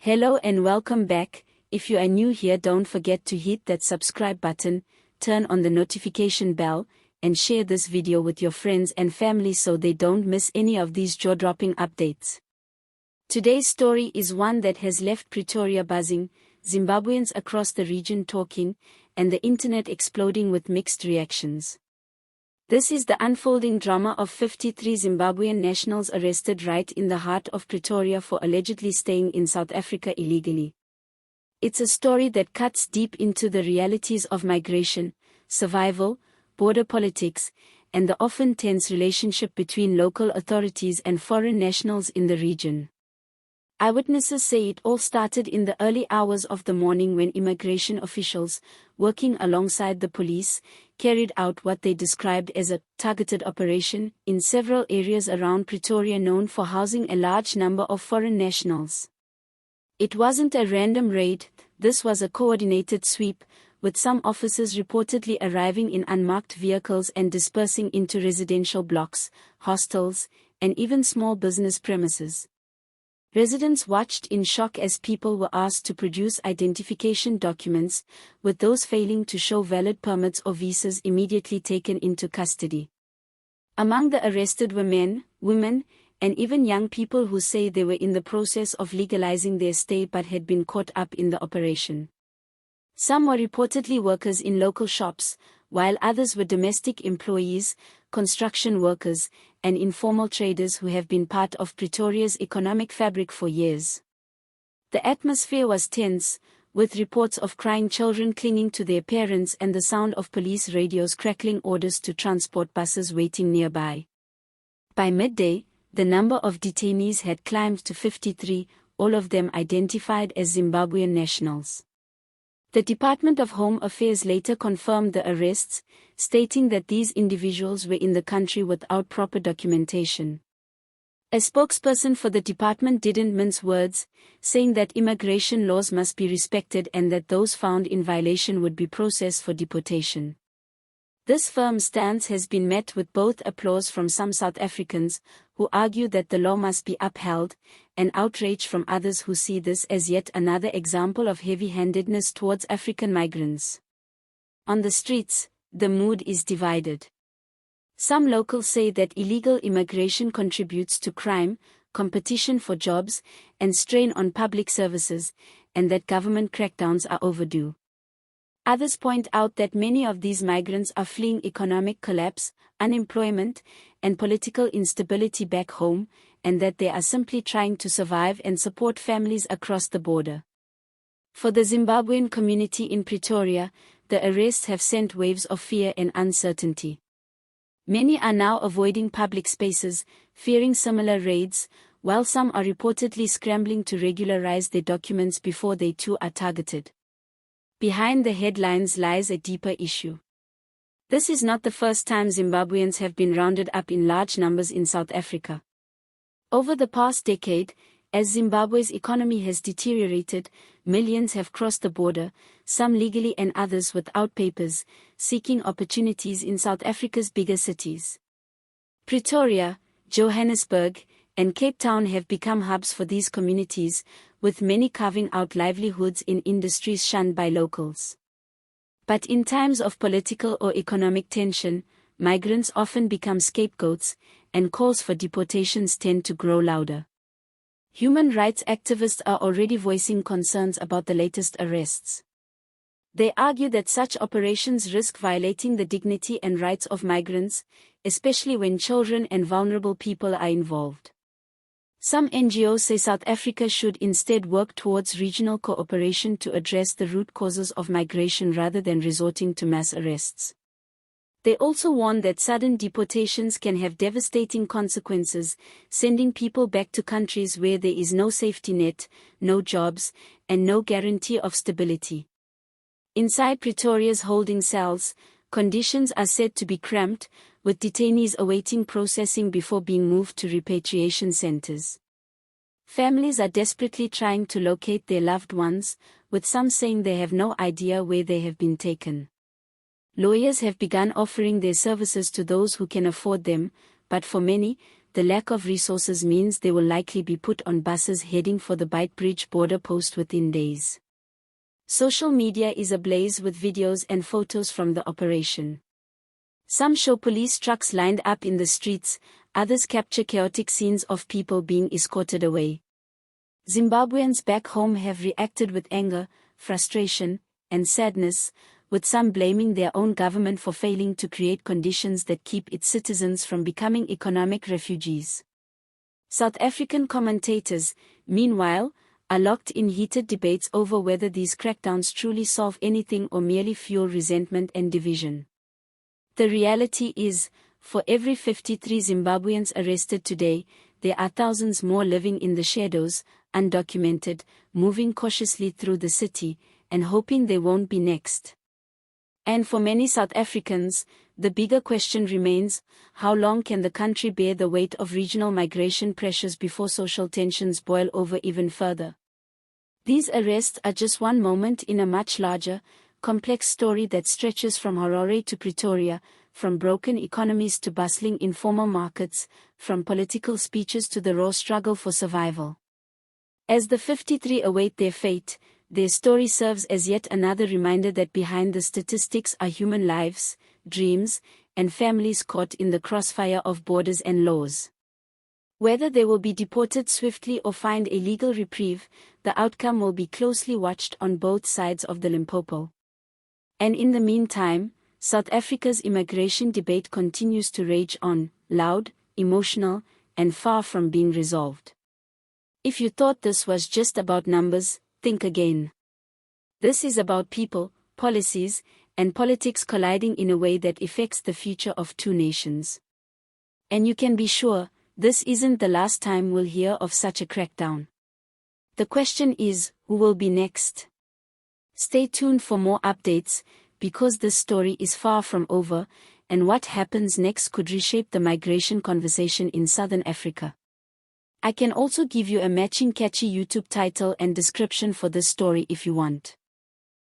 Hello and welcome back. If you are new here, don't forget to hit that subscribe button, turn on the notification bell, and share this video with your friends and family so they don't miss any of these jaw-dropping updates. Today's story is one that has left Pretoria buzzing, Zimbabweans across the region talking, and the internet exploding with mixed reactions. This is the unfolding drama of 53 Zimbabwean nationals arrested right in the heart of Pretoria for allegedly staying in South Africa illegally. It's a story that cuts deep into the realities of migration, survival, border politics, and the often tense relationship between local authorities and foreign nationals in the region. Eyewitnesses say it all started in the early hours of the morning when immigration officials, working alongside the police, carried out what they described as a targeted operation in several areas around Pretoria known for housing a large number of foreign nationals. It wasn't a random raid, this was a coordinated sweep, with some officers reportedly arriving in unmarked vehicles and dispersing into residential blocks, hostels, and even small business premises. Residents watched in shock as people were asked to produce identification documents, with those failing to show valid permits or visas immediately taken into custody. Among the arrested were men, women, and even young people who say they were in the process of legalizing their stay but had been caught up in the operation. Some were reportedly workers in local shops, while others were domestic employees, construction workers, and informal traders who have been part of Pretoria's economic fabric for years. The atmosphere was tense, with reports of crying children clinging to their parents and the sound of police radios crackling orders to transport buses waiting nearby. By midday, the number of detainees had climbed to 53, all of them identified as Zimbabwean nationals. The Department of Home Affairs later confirmed the arrests, stating that these individuals were in the country without proper documentation. A spokesperson for the department didn't mince words, saying that immigration laws must be respected and that those found in violation would be processed for deportation. This firm stance has been met with both applause from some South Africans, who argue that the law must be upheld, and outrage from others who see this as yet another example of heavy-handedness towards African migrants. On the streets, the mood is divided. Some locals say that illegal immigration contributes to crime, competition for jobs, and strain on public services, and that government crackdowns are overdue. Others point out that many of these migrants are fleeing economic collapse, unemployment, and political instability back home, and that they are simply trying to survive and support families across the border. For the Zimbabwean community in Pretoria, the arrests have sent waves of fear and uncertainty. Many are now avoiding public spaces, fearing similar raids, while some are reportedly scrambling to regularize their documents before they too are targeted. Behind the headlines lies a deeper issue. This is not the first time Zimbabweans have been rounded up in large numbers in South Africa. Over the past decade, as Zimbabwe's economy has deteriorated, millions have crossed the border, some legally and others without papers, seeking opportunities in South Africa's bigger cities. Pretoria, Johannesburg, and Cape Town have become hubs for these communities, with many carving out livelihoods in industries shunned by locals. But in times of political or economic tension, migrants often become scapegoats, and calls for deportations tend to grow louder. Human rights activists are already voicing concerns about the latest arrests. They argue that such operations risk violating the dignity and rights of migrants, especially when children and vulnerable people are involved. Some NGOs say South Africa should instead work towards regional cooperation to address the root causes of migration rather than resorting to mass arrests. They also warn that sudden deportations can have devastating consequences, sending people back to countries where there is no safety net, no jobs, and no guarantee of stability. Inside Pretoria's holding cells, conditions are said to be cramped, with detainees awaiting processing before being moved to repatriation centers. Families are desperately trying to locate their loved ones, with some saying they have no idea where they have been taken. Lawyers have begun offering their services to those who can afford them, but for many, the lack of resources means they will likely be put on buses heading for the Beitbridge border post within days. Social media is ablaze with videos and photos from the operation. Some show police trucks lined up in the streets, others capture chaotic scenes of people being escorted away. Zimbabweans back home have reacted with anger, frustration, and sadness, with some blaming their own government for failing to create conditions that keep its citizens from becoming economic refugees. South African commentators, meanwhile, are locked in heated debates over whether these crackdowns truly solve anything or merely fuel resentment and division. The reality is, for every 53 Zimbabweans arrested today, there are thousands more living in the shadows, undocumented, moving cautiously through the city, and hoping they won't be next. And for many South Africans, the bigger question remains, how long can the country bear the weight of regional migration pressures before social tensions boil over even further? These arrests are just one moment in a much larger, complex story that stretches from Harare to Pretoria, from broken economies to bustling informal markets, from political speeches to the raw struggle for survival. As the 53 await their fate, their story serves as yet another reminder that behind the statistics are human lives, dreams, and families caught in the crossfire of borders and laws. Whether they will be deported swiftly or find a legal reprieve, the outcome will be closely watched on both sides of the Limpopo. And in the meantime, South Africa's immigration debate continues to rage on, loud, emotional, and far from being resolved. If you thought this was just about numbers, think again. This is about people, policies, and politics colliding in a way that affects the future of two nations. And you can be sure, this isn't the last time we'll hear of such a crackdown. The question is, who will be next? Stay tuned for more updates, because this story is far from over, and what happens next could reshape the migration conversation in Southern Africa. I can also give you a matching catchy YouTube title and description for this story if you want.